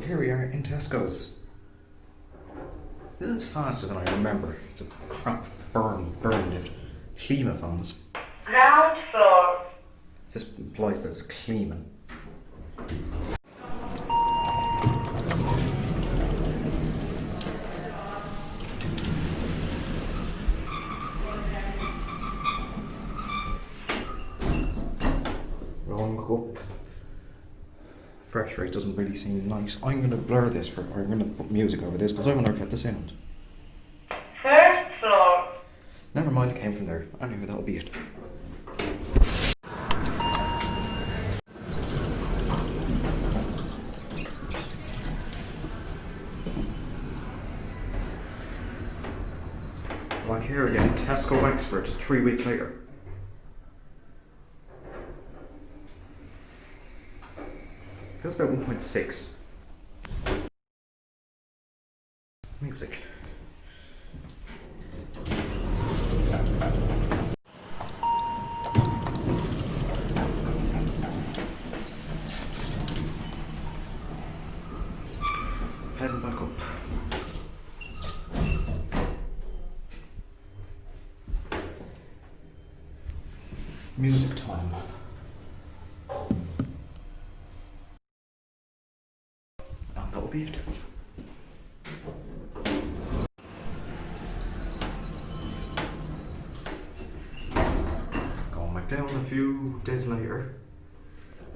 So here we are in Tesco's. This is faster than I remember. It's a crap Byrne lift. Kleemann phones. Ground floor. This implies that it's a Kleemann. Rolling back up. Fresh rate doesn't really seem nice. I'm going to blur this or I'm going to put music over this because I want to get the sound. First floor. Never mind, it came from there. Anyway, that'll be it. Right here again, Tesco Wexford, 3 weeks later. Feels about 1.6. Music. Heading back up. Music time. And that'll be it. Going back down a few days later.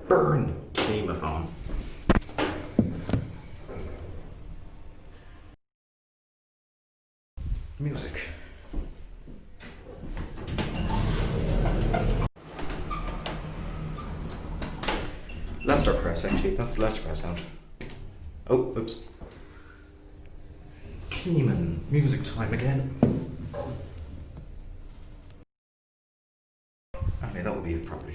Byrne Kleemann phone. Music. Leicester press actually, that's Leicester press sound. Oh, oops. Kleemann, music time again. Okay, that will be it probably.